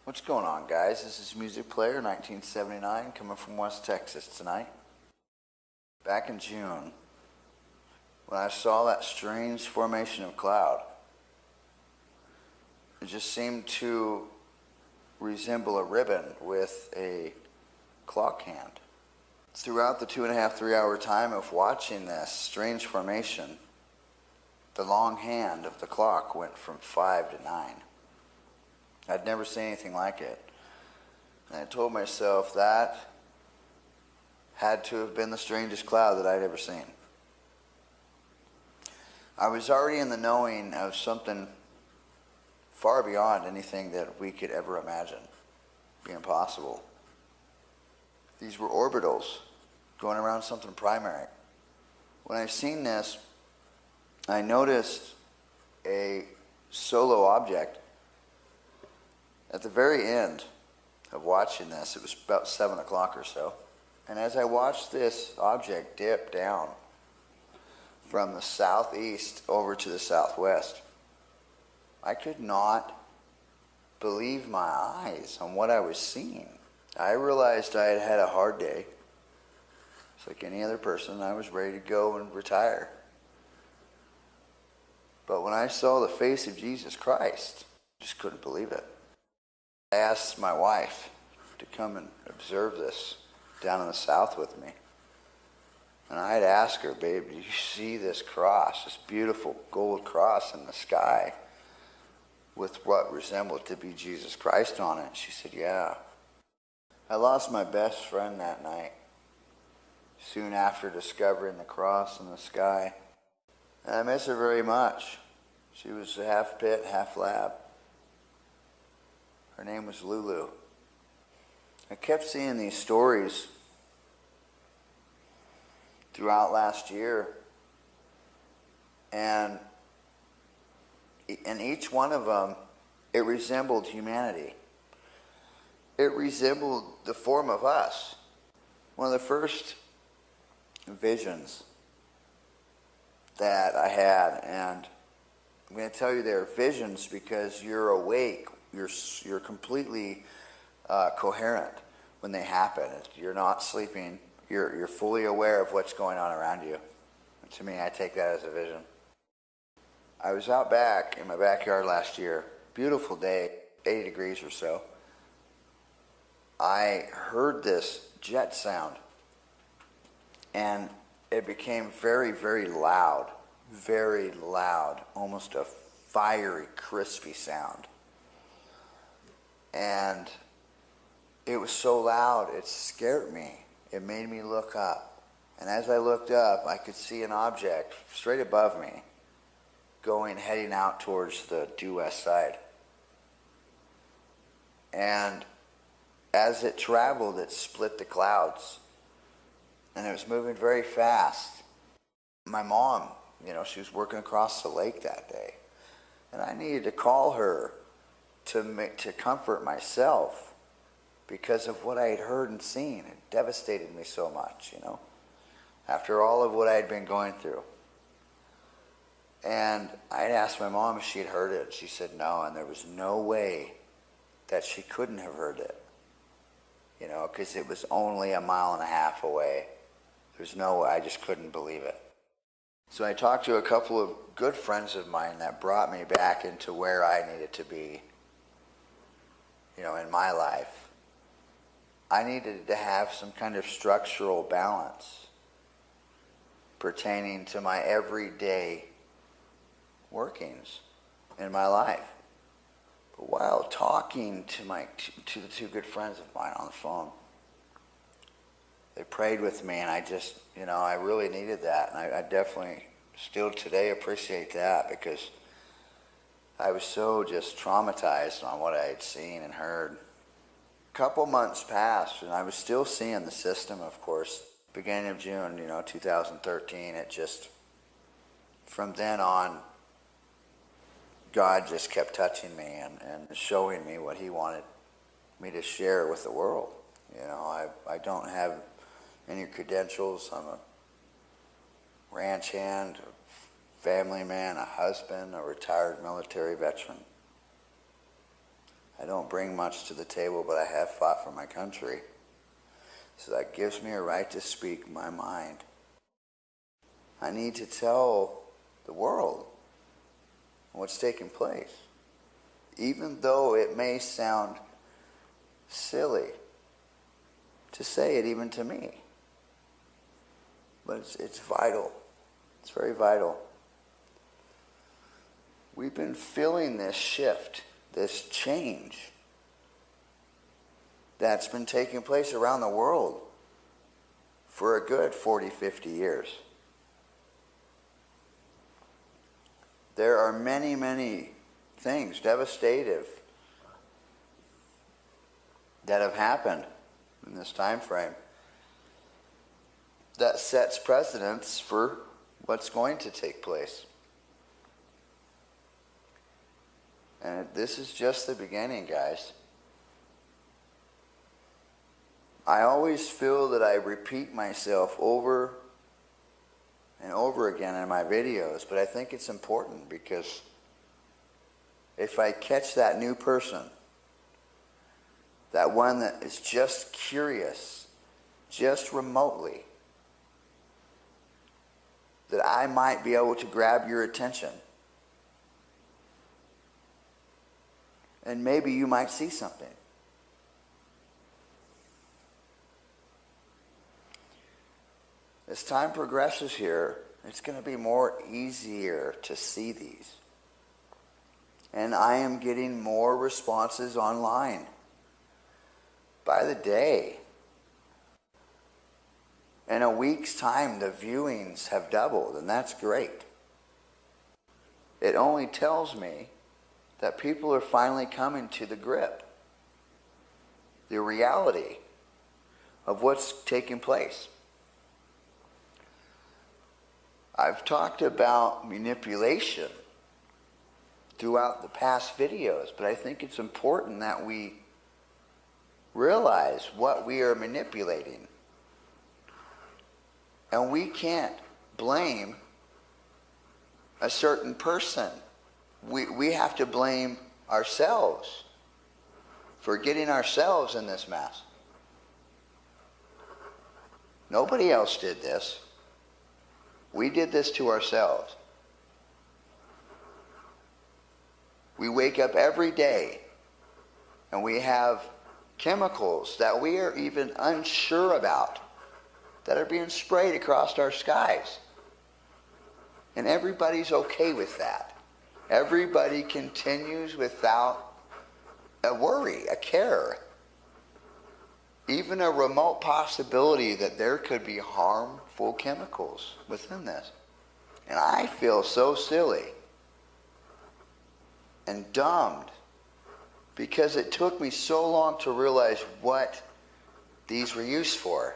What's going on, guys? This is Music Player 1979 coming from West Texas tonight. Back in June, when I saw that strange formation of cloud, it just seemed to resemble a ribbon with a clock hand. Throughout the 2.5, 3 hour time of watching this strange formation, the long hand of the clock went from 5 to 9. I'd never seen anything like it. And I told myself that had to have been the strangest cloud that I'd ever seen. I was already in the knowing of something far beyond anything that we could ever imagine being possible. These were orbitals going around something primary. When I seen this, I noticed a solo object at the very end of watching this. It was about 7 o'clock or so. And as I watched this object dip down from the southeast over to the southwest, I could not believe my eyes on what I was seeing. I realized I had had a hard day. It's like any other person. I was ready to go and retire. But when I saw the face of Jesus Christ, I just couldn't believe it. I asked my wife to come and observe this down in the south with me. And I had asked her, babe, do you see this cross, this beautiful gold cross in the sky with what resembled to be Jesus Christ on it? She said, yeah. I lost my best friend that night, soon after discovering the cross in the sky. And I miss her very much. She was half pit, half lab. Her name was Lulu. I kept seeing these stories throughout last year, and in each one of them, it resembled humanity. It resembled the form of us. One of the first visions that I had, and I'm going to tell you they're visions because you're awake. You're completely coherent when they happen. You're not sleeping. You're fully aware of what's going on around you. And to me, I take that as a vision. I was out back in my backyard last year. Beautiful day, 80 degrees or so. I heard this jet sound, and it became very, very loud, almost a fiery, crispy sound. And it was so loud, it scared me. It made me look up. And as I looked up, I could see an object straight above me heading out towards the due west side. And as it traveled, it split the clouds. And it was moving very fast. My mom, she was working across the lake that day. And I needed to call her to comfort myself because of what I had heard and seen. It devastated me so much, after all of what I had been going through. And I had asked my mom if she had heard it. She said no, and there was no way that she couldn't have heard it, because it was only 1.5 miles away. There's no way. I just couldn't believe it. So I talked to a couple of good friends of mine that brought me back into where I needed to be, in my life. I needed to have some kind of structural balance pertaining to my everyday workings in my life. But while talking to the two good friends of mine on the phone, they prayed with me, and I just, I really needed that. And I definitely still today appreciate that because I was so just traumatized on what I had seen and heard. A couple months passed, and I was still seeing the system, of course. Beginning of June, 2013, it just, from then on, God just kept touching me and showing me what he wanted me to share with the world. I don't have any credentials. I'm a ranch hand, family man, a husband, a retired military veteran. I don't bring much to the table, but I have fought for my country. So that gives me a right to speak my mind. I need to tell the world what's taking place. Even though it may sound silly to say it even to me. But it's vital. It's very vital. We've been feeling this shift, this change that's been taking place around the world for a good 40, 50 years. There are many, many things, devastative, that have happened in this time frame that sets precedents for what's going to take place. And this is just the beginning, guys. I always feel that I repeat myself over and over again in my videos, but I think it's important because if I catch that new person, that one that is just curious, just remotely, that I might be able to grab your attention. And maybe you might see something. As time progresses here, it's going to be more easier to see these. And I am getting more responses online by the day. In a week's time, the viewings have doubled, and that's great. It only tells me that people are finally coming to the grip, the reality of what's taking place. I've talked about manipulation throughout the past videos, but I think it's important that we realize what we are manipulating. And we can't blame a certain person. We have to blame ourselves for getting ourselves in this mess. Nobody else did this. We did this to ourselves. We wake up every day and we have chemicals that we are even unsure about that are being sprayed across our skies. And everybody's okay with that. Everybody continues without a worry, a care, even a remote possibility that there could be harmful chemicals within this. And I feel so silly and dumbed because it took me so long to realize what these were used for.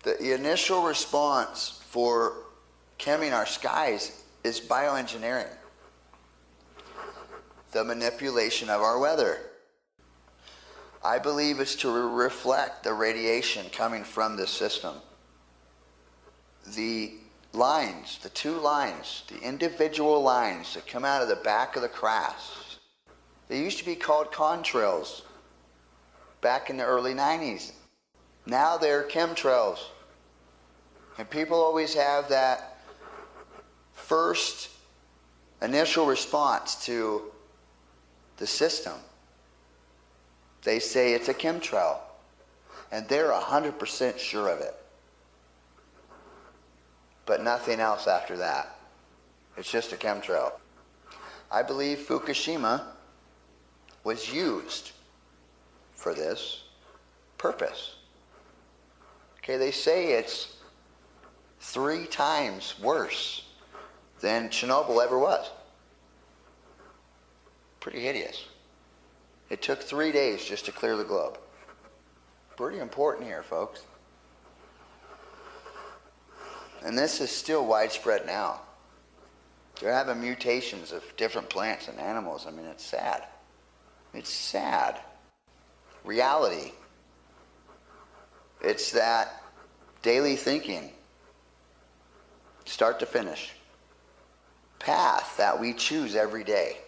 The initial response for chemming our skies is bioengineering, the manipulation of our weather. I believe it's to reflect the radiation coming from this system. The lines, the two lines, the individual lines that come out of the back of the crafts, they used to be called contrails back in the early 90s. Now they're chemtrails. And people always have that first initial response to the system. They say it's a chemtrail, and they're 100% sure of it. But nothing else after that. It's just a chemtrail. I believe Fukushima was used for this purpose. Okay, they say it's 3 times worse than Chernobyl ever was. Pretty hideous. It took 3 days just to clear the globe. Pretty important here, folks. And this is still widespread now. They're having mutations of different plants and animals. I mean, it's sad. It's sad. Reality. It's that daily thinking, start to finish, path that we choose every day.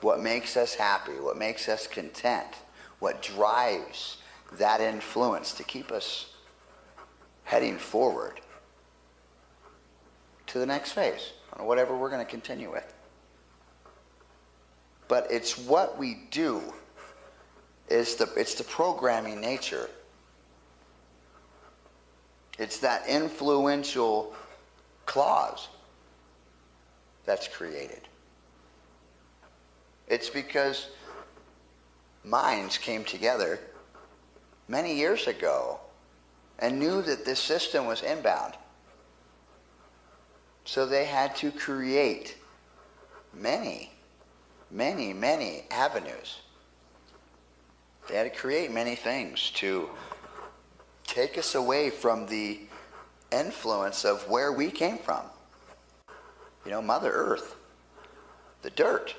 what makes us happy, what makes us content, what drives that influence to keep us heading forward to the next phase, or whatever we're going to continue with. But it's what we do, it's the programming nature. It's that influential clause that's created. It's because minds came together many years ago and knew that this system was inbound. So they had to create many avenues. They had to create many things to take us away from the influence of where we came from. You know, Mother Earth, the dirt.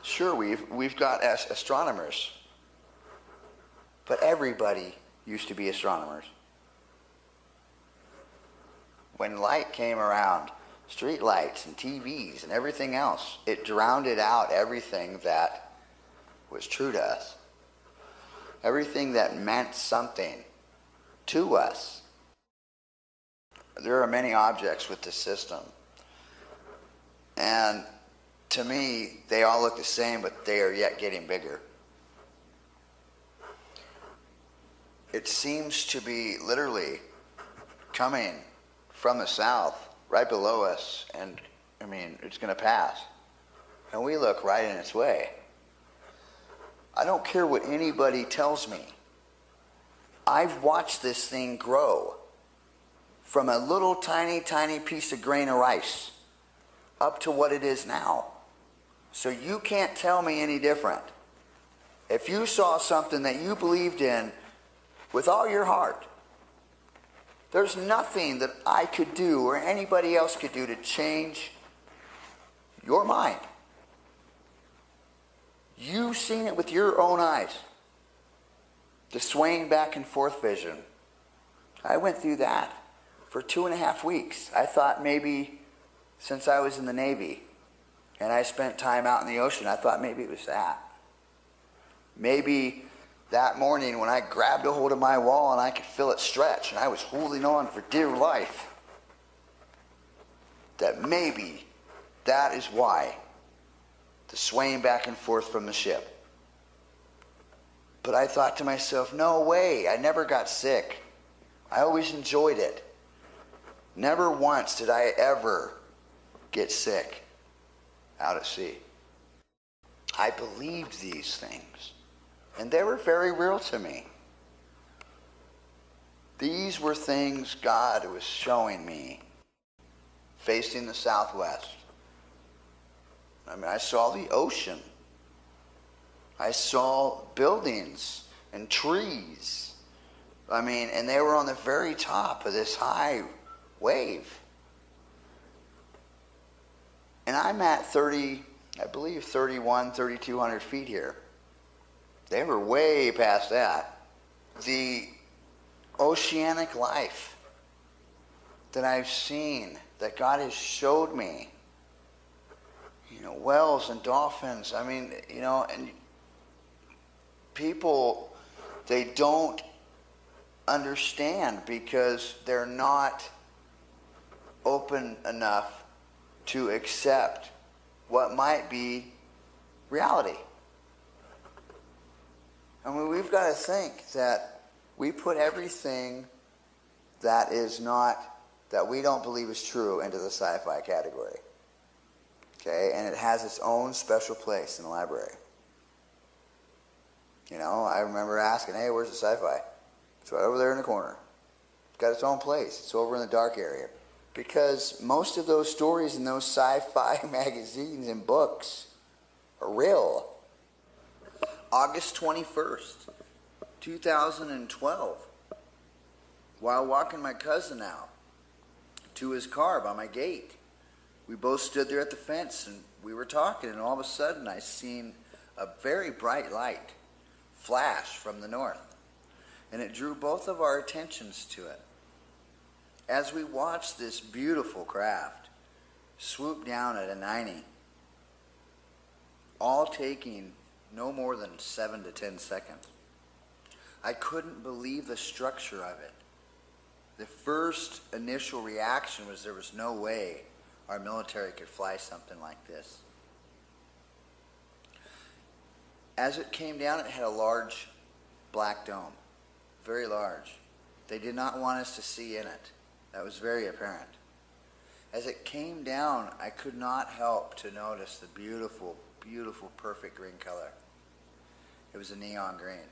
Sure, we've got astronomers, but everybody used to be astronomers. When light came around, street lights and TVs and everything else, it drowned out everything that was true to us. Everything that meant something to us. There are many objects with this system. And to me, they all look the same, but they are yet getting bigger. It seems to be literally coming from the south, right below us, and I mean, it's going to pass. And we look right in its way. I don't care what anybody tells me. I've watched this thing grow from a little tiny piece of grain of rice up to what it is now. So you can't tell me any different. If you saw something that you believed in with all your heart, there's nothing that I could do or anybody else could do to change your mind. You've seen it with your own eyes. The swaying back and forth vision. I went through that for 2.5 weeks. I thought maybe since I was in the Navy and I spent time out in the ocean, I thought maybe it was that. Maybe that morning when I grabbed a hold of my wall and I could feel it stretch and I was holding on for dear life, that maybe that is why the swaying back and forth from the ship. But I thought to myself, no way, I never got sick. I always enjoyed it. Never once did I ever get sick out at sea. I believed these things, and they were very real to me. These were things God was showing me facing the southwest. I mean, I saw the ocean. I saw buildings and trees. I mean, and they were on the very top of this high wave. And I'm at 3,200 feet here. They were way past that. The oceanic life that I've seen, that God has showed me, you know, whales and dolphins, I mean, you know, and people, they don't understand because they're not open enough to accept what might be reality. I mean, we've got to think that we put everything that is not, that we don't believe is true into the sci-fi category. Okay, and it has its own special place in the library. You know, I remember asking, hey, where's the sci-fi? It's right over there in the corner. It's got its own place. It's over in the dark area. Because most of those stories in those sci-fi magazines and books are real. August 21st, 2012, while walking my cousin out to his car by my gate, we both stood there at the fence and we were talking, and all of a sudden I seen a very bright light flash from the north, and it drew both of our attentions to it. As we watched this beautiful craft swoop down at a 90, all taking no more than 7 to 10 seconds. I couldn't believe the structure of it. The first initial reaction was there was no way our military could fly something like this. As it came down, it had a large black dome, very large. They did not want us to see in it. That was very apparent. As it came down, I could not help to notice the beautiful, beautiful, perfect green color. It was a neon green.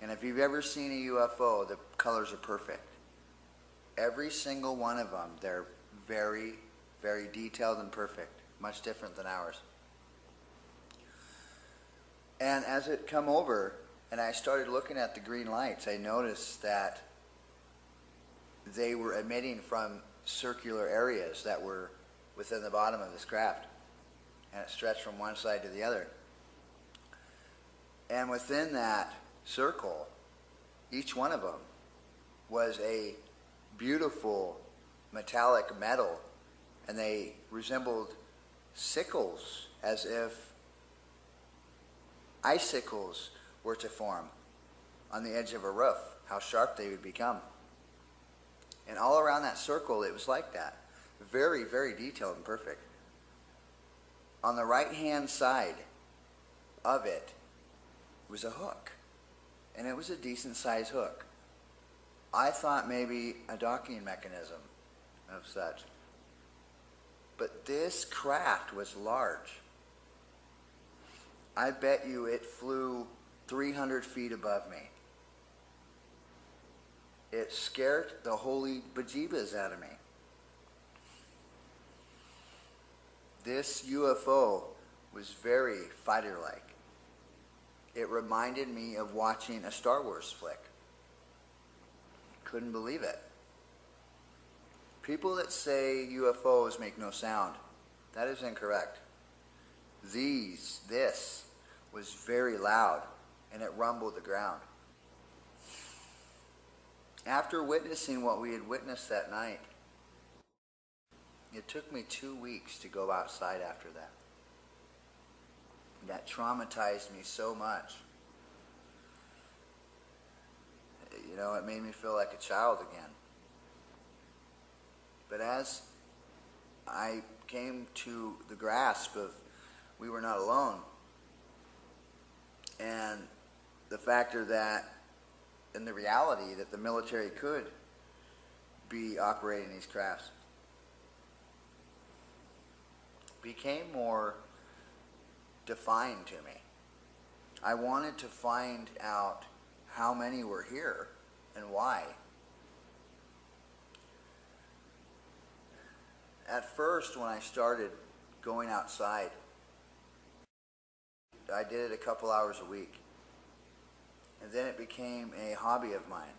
And if you've ever seen a UFO, the colors are perfect. Every single one of them, they're very, very detailed and perfect, much different than ours. And as it come over, and I started looking at the green lights, I noticed that they were emitting from circular areas that were within the bottom of this craft. And it stretched from one side to the other. And within that circle, each one of them was a beautiful metallic metal, and they resembled sickles, as if icicles were to form on the edge of a roof, how sharp they would become. And all around that circle, it was like that. Very, very detailed and perfect. On the right-hand side of it was a hook. And it was a decent-sized hook. I thought maybe a docking mechanism of such. But this craft was large. I bet you it flew 300 feet above me. It scared the holy bejeebas out of me. This UFO was very fighter-like. It reminded me of watching a Star Wars flick. Couldn't believe it. People that say UFOs make no sound, that is incorrect. This was very loud, and it rumbled the ground. After witnessing what we had witnessed that night, it took me 2 weeks to go outside after that. That traumatized me so much. You know, it made me feel like a child again. But as I came to the grasp of we were not alone, and the factor that, and the reality that the military could be operating these crafts, became more defined to me. I wanted to find out how many were here and why. At first, when I started going outside, I did it a couple hours a week. And then it became a hobby of mine.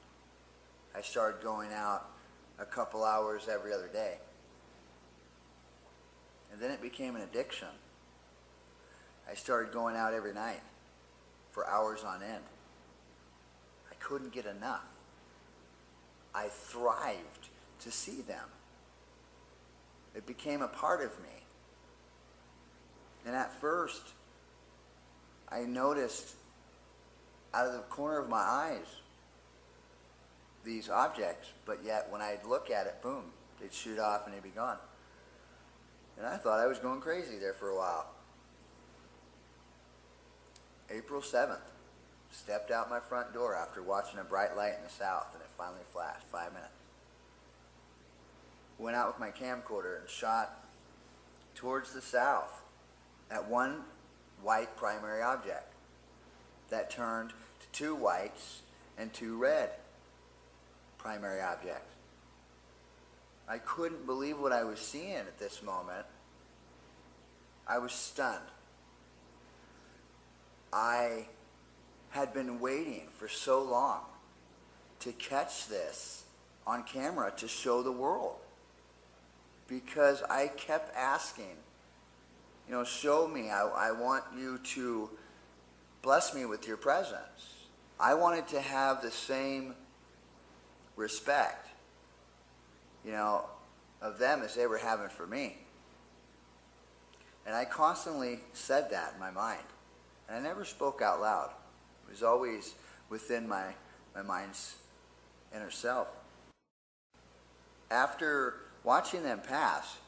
I started going out a couple hours every other day. And then it became an addiction. I started going out every night for hours on end. I couldn't get enough. I thrived to see them. It became a part of me. And at first, I noticed out of the corner of my eyes these objects, but yet when I'd look at it, boom, they'd shoot off and they'd be gone. And I thought I was going crazy there for a while. April 7th, stepped out my front door after watching a bright light in the south, and it finally flashed, 5 minutes. Went out with my camcorder and shot towards the south at one white primary object that turned to 2 whites and 2 red primary objects. I couldn't believe what I was seeing at this moment. I was stunned. I had been waiting for so long to catch this on camera to show the world, because I kept asking, you know, show me. I want you to bless me with your presence. I wanted to have the same respect, you know, of them as they were having for me. And I constantly said that in my mind. And I never spoke out loud. It was always within my mind's inner self. After watching them pass,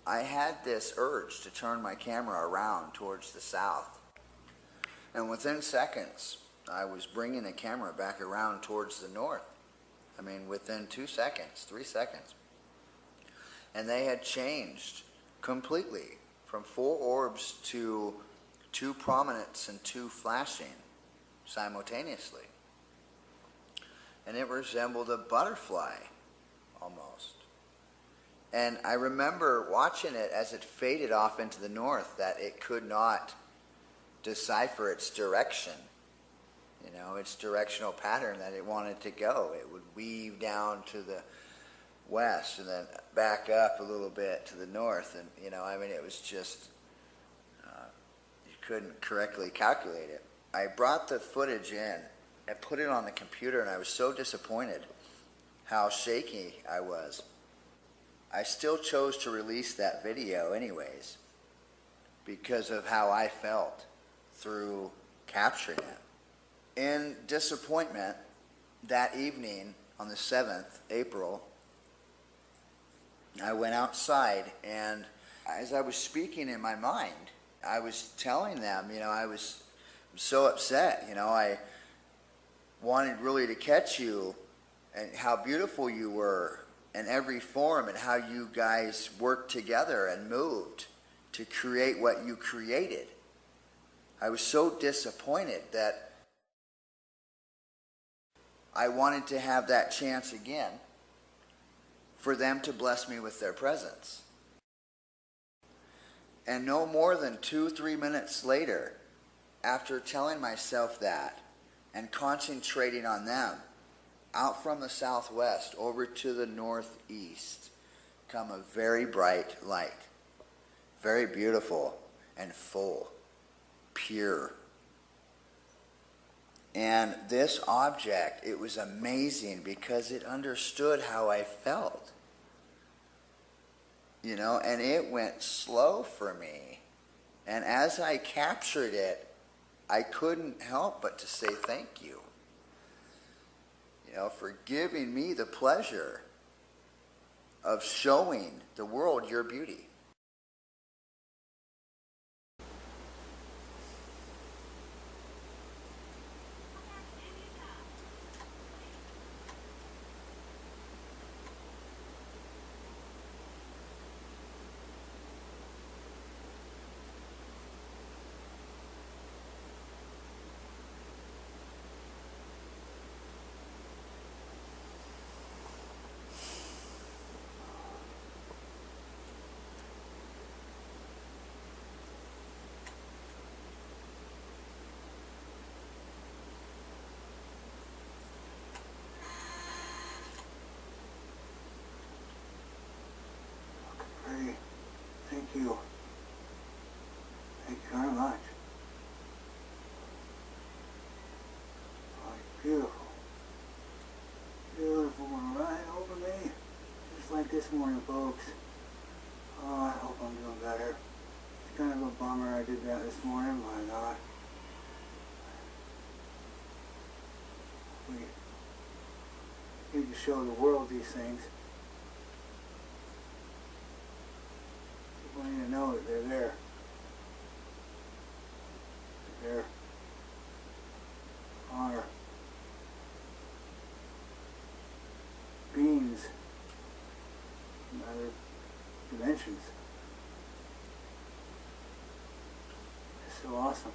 I had this urge to turn my camera around towards the south. And within seconds, I was bringing the camera back around towards the north. I mean, within 2 seconds, 3 seconds. And they had changed completely from 4 orbs to 2 prominents and 2 flashing simultaneously. And it resembled a butterfly, almost. And I remember watching it as it faded off into the north, that it could not decipher its direction, you know, its directional pattern that it wanted to go. It would weave down to the west and then back up a little bit to the north. And, you know, I mean, it was just, you couldn't correctly calculate it. I brought the footage in and put it on the computer, and I was so disappointed how shaky I was. I still chose to release that video anyways because of how I felt through capturing it. In disappointment, that evening on the 7th, April, I went outside, and as I was speaking in my mind, I was telling them, you know, I was so upset, you know, I wanted really to catch you and how beautiful you were in every form and how you guys worked together and moved to create what you created. I was so disappointed that I wanted to have that chance again for them to bless me with their presence. And no more than 2-3 minutes later, after telling myself that and concentrating on them, out from the southwest over to the northeast come a very bright light, very beautiful and full, pure. And this object, it was amazing because it understood how I felt, you know, and it went slow for me. And as I captured it, I couldn't help but to say thank you, you know, for giving me the pleasure of showing the world your beauty. Thank you. Thank you very much. Oh, it's beautiful. Beautiful one right over me. Just like this morning, folks. Oh, I hope I'm doing better. It's kind of a bummer I did that this morning. My God. We need to show the world these things. People need to know that they're there. There are beings from other dimensions. It's so awesome.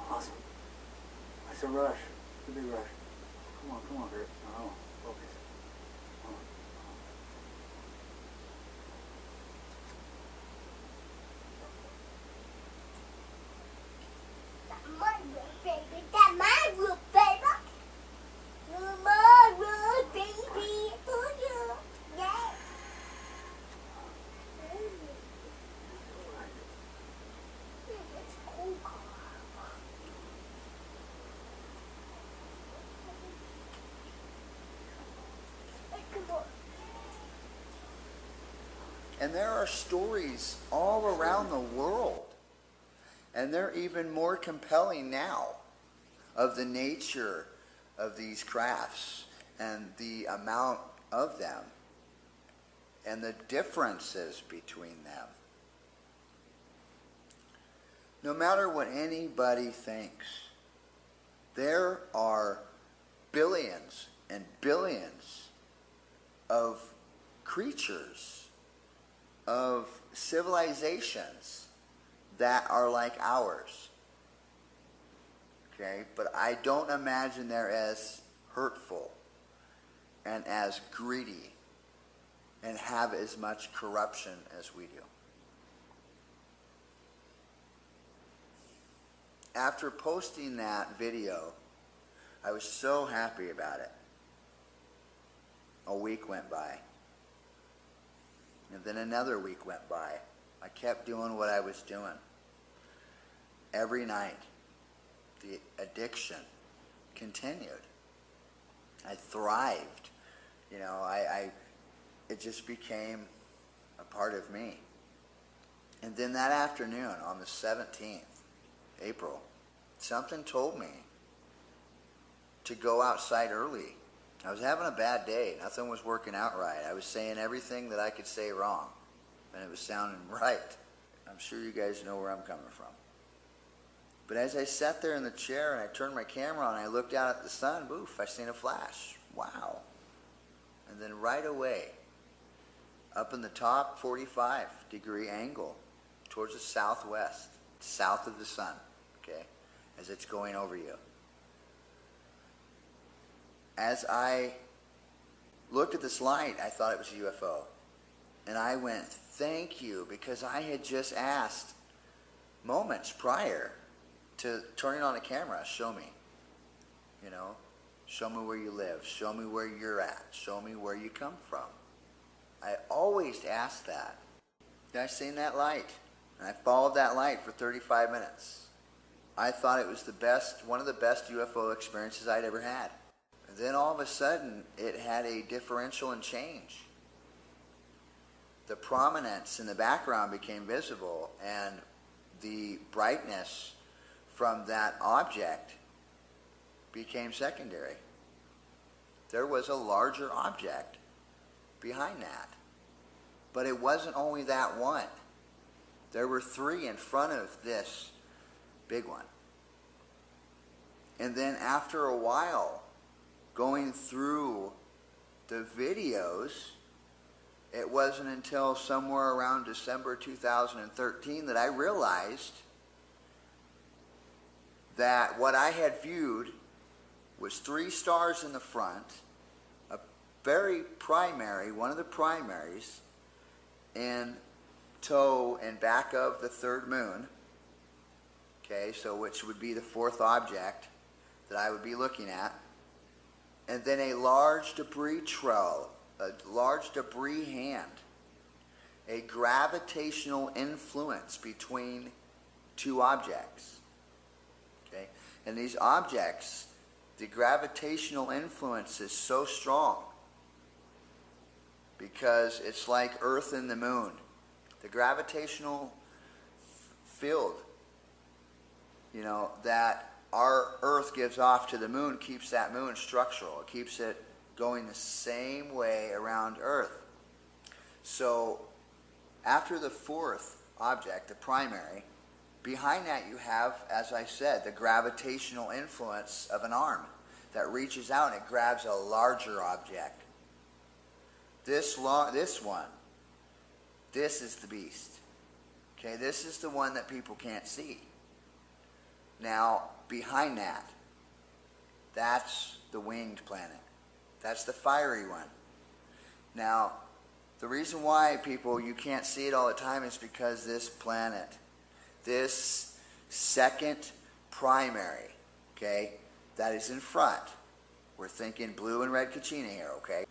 Awesome. It's a rush. It's a big rush. Come on, Kurt. No, focus. Come on. That's my roof, baby. That's my roof, baby. That's my roof, baby. Oh, yeah. And there are stories all around the world, and they're even more compelling now, of the nature of these crafts and the amount of them and the differences between them. No matter what anybody thinks, there are billions and billions of creatures, of civilizations that are like ours. Okay, but I don't imagine they're as hurtful and as greedy and have as much corruption as we do. After posting that video, I was so happy about it. A week went by. And then another week went by. I kept doing what I was doing. Every night, the addiction continued. I thrived. You know, it just became a part of me. And then that afternoon, on the 17th, April, something told me to go outside early. I was having a bad day. Nothing was working out right. I was saying everything that I could say wrong, and it was sounding right. I'm sure you guys know where I'm coming from. But as I sat there in the chair and I turned my camera on, I looked out at the sun, boof, I seen a flash. Wow. And then right away, up in the top 45-degree angle towards the southwest, south of the sun, okay, as it's going over you. As I looked at this light, I thought it was a UFO. And I went, thank you, because I had just asked moments prior to turning on the camera, show me, you know, show me where you live, show me where you're at, show me where you come from. I always ask that. Then I seen that light, and I followed that light for 35 minutes. I thought it was the best, one of the best UFO experiences I'd ever had. And then all of a sudden, it had a differential and change. The prominence in the background became visible, and the brightness from that object became secondary. There was a larger object behind that. But it wasn't only that one. There were three in front of this big one. And then after a while, going through the videos, it wasn't until somewhere around December 2013 that I realized that what I had viewed was three stars in the front, a very primary, one of the primaries, in tow and back of the third moon, okay, so which would be the fourth object that I would be looking at, and then a large debris trail, a large debris hand, a gravitational influence between two objects. Okay? And these objects, the gravitational influence is so strong because it's like Earth and the moon. The gravitational field, you know, that our Earth gives off to the moon keeps that moon structural. It keeps it going the same way around Earth. So after the fourth object, the primary, behind that you have, as I said, the gravitational influence of an arm that reaches out and it grabs a larger object. This one, this is the beast. Okay, this is the one that people can't see. Now, behind that, that's the winged planet. That's the fiery one. Now, the reason why you can't see it all the time is because this planet, this second primary, okay, that is in front. We're thinking blue and red Kachina here, okay?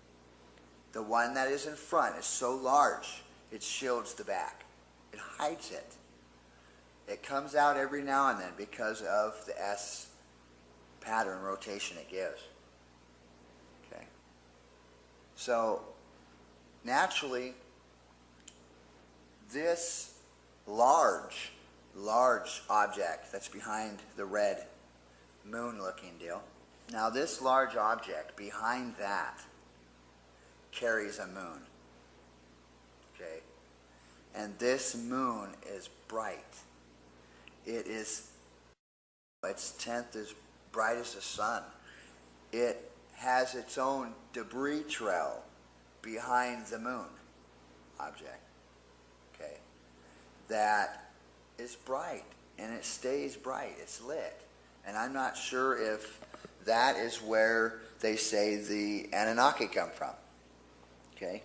The one that is in front is so large, it shields the back. It hides it. It comes out every now and then because of the S pattern rotation it gives. Okay. So, naturally, this large object that's behind the red moon-looking deal. Now, this large object behind that carries a moon. Okay? And this moon is bright. Its 10th is bright as the sun. It has its own debris trail behind the moon object. Okay? That is bright, and it stays bright. It's lit. And I'm not sure if that is where they say the Anunnaki come from. Okay?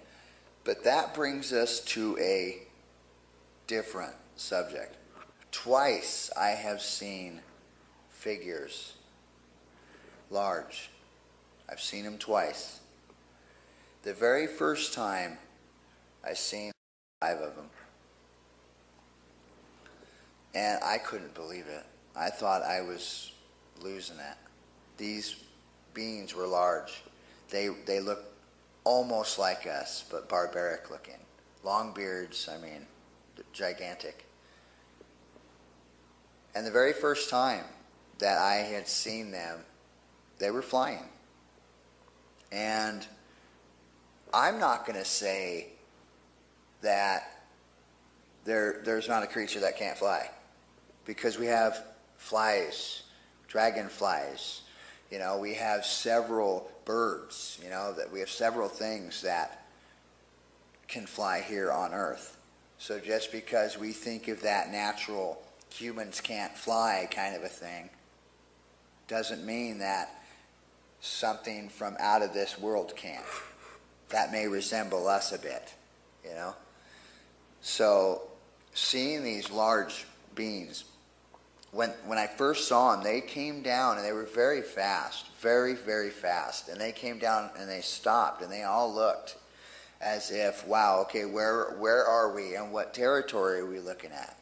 But that brings us to a different subject. Twice I have seen figures, large. I've seen them twice. The very first time I seen 5 of them. And I couldn't believe it. I thought I was losing it. These beings were large. They looked almost like us, but barbaric looking. Long beards, I mean, gigantic. And the very first time that I had seen them, they were flying. And I'm not going to say that there's not a creature that can't fly. Because we have flies, dragonflies, we have several birds, that we have several things that can fly here on Earth. So just because we think of that natural humans can't fly kind of a thing, doesn't mean that something from out of this world can't. That may resemble us a bit, So seeing these large beings, when I first saw them, they came down and they were very fast, very, very fast. And they came down and they stopped and they all looked as if, wow, okay, where are we and what territory are we looking at,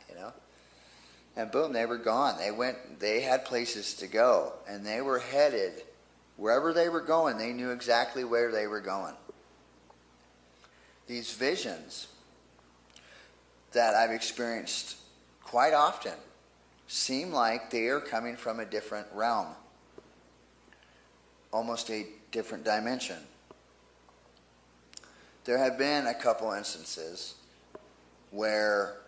And boom, they were gone. They had places to go and they were headed wherever they were going. They knew exactly where they were going. These visions that I've experienced quite often seem like they are coming from a different realm, almost a different dimension. There have been a couple instances where,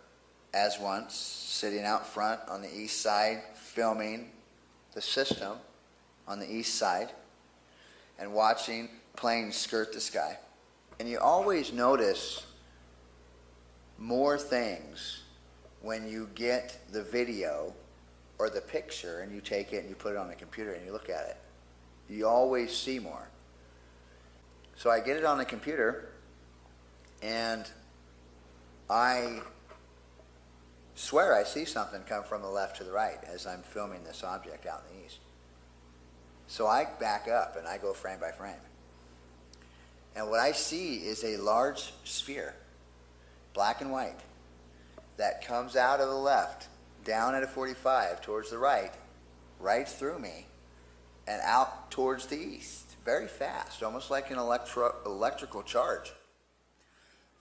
as once, sitting out front on the east side, filming the system on the east side, and watching planes skirt the sky. And you always notice more things when you get the video or the picture and you take it and you put it on the computer and you look at it. You always see more. So I get it on the computer and I swear I see something come from the left to the right as I'm filming this object out in the east. So I back up and I go frame by frame. And what I see is a large sphere, black and white, that comes out of the left, down at a 45 towards the right, right through me, and out towards the east, very fast, almost like an electrical charge.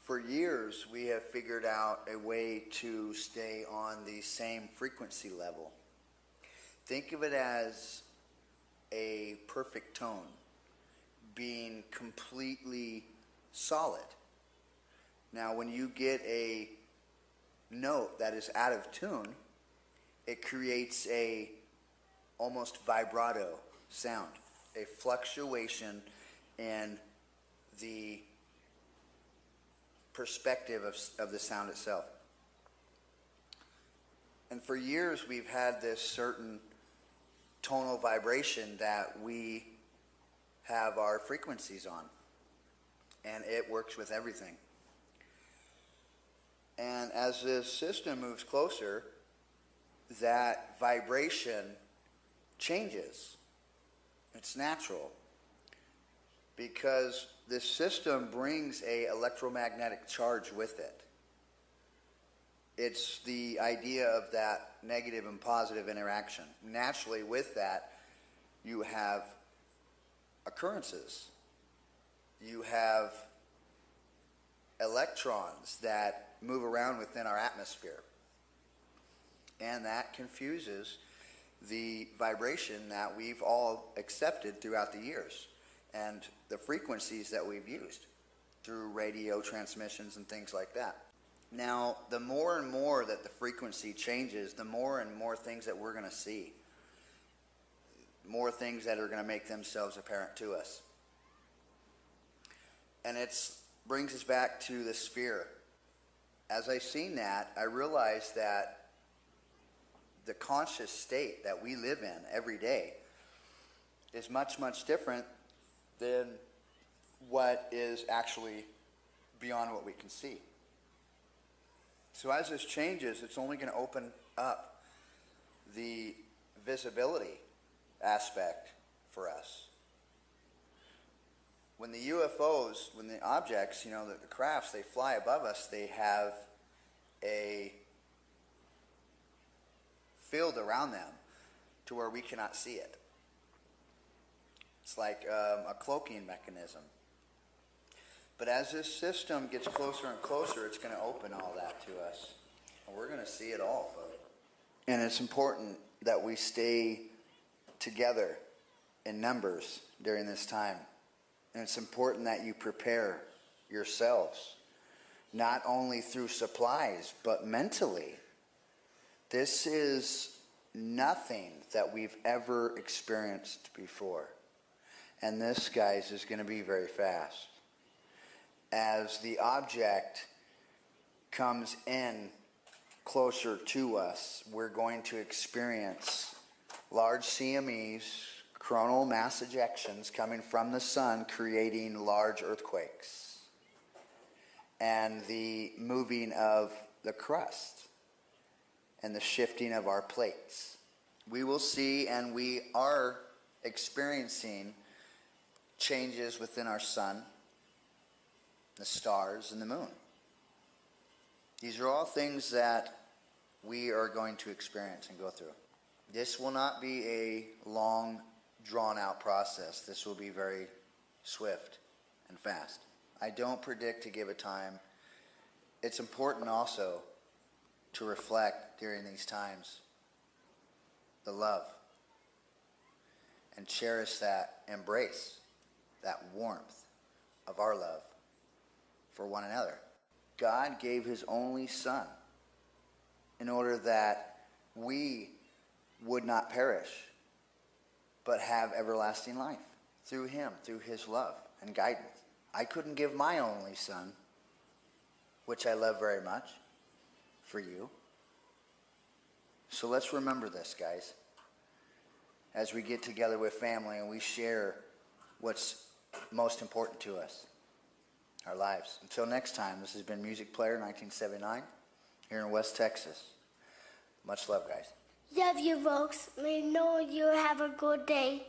For years, we have figured out a way to stay on the same frequency level. Think of it as a perfect tone, being completely solid. Now, when you get a note that is out of tune, it creates a almost vibrato sound, a fluctuation in the perspective of the sound itself. And for years we've had this certain tonal vibration that we have our frequencies on, and it works with everything. And as this system moves closer, that vibration changes. It's natural, because this system brings an electromagnetic charge with it. It's the idea of that negative and positive interaction. Naturally, with that, you have occurrences. You have electrons that move around within our atmosphere. And that confuses the vibration that we've all accepted throughout the years and the frequencies that we've used through radio transmissions and things like that. Now, the more and more that the frequency changes, the more and more things that we're going to see. More things that are going to make themselves apparent to us. And it brings us back to the sphere. As I seen that, I realized that the conscious state that we live in every day is much, much different than what is actually beyond what we can see. So as this changes, it's only going to open up the visibility aspect for us. When the UFOs, when the objects, the crafts, they fly above us, they have a field around them to where we cannot see it. It's like a cloaking mechanism. But as this system gets closer and closer, it's going to open all that to us. And we're going to see it all, folks. And it's important that we stay together in numbers during this time. And it's important that you prepare yourselves, not only through supplies, but mentally. This is nothing that we've ever experienced before. And this, guys, is going to be very fast. As the object comes in closer to us, we're going to experience large CMEs, coronal mass ejections coming from the sun, creating large earthquakes, and the moving of the crust and the shifting of our plates. We will see, and we are experiencing changes within our sun, the stars, and the moon. These are all things that we are going to experience and go through. This will not be a long, drawn-out process. This will be very swift and fast. I don't predict to give a time. It's important also to reflect during these times the love and cherish that, embrace that warmth of our love for one another. God gave his only Son in order that we would not perish, but have everlasting life through him, through his love and guidance. I couldn't give my only Son, which I love very much, for you. So let's remember this, guys, as we get together with family and we share what's most important to us, our lives. Until next time, this has been Music Player 1979 here in West Texas. Much love, guys. Love you, folks. May know you have a good day.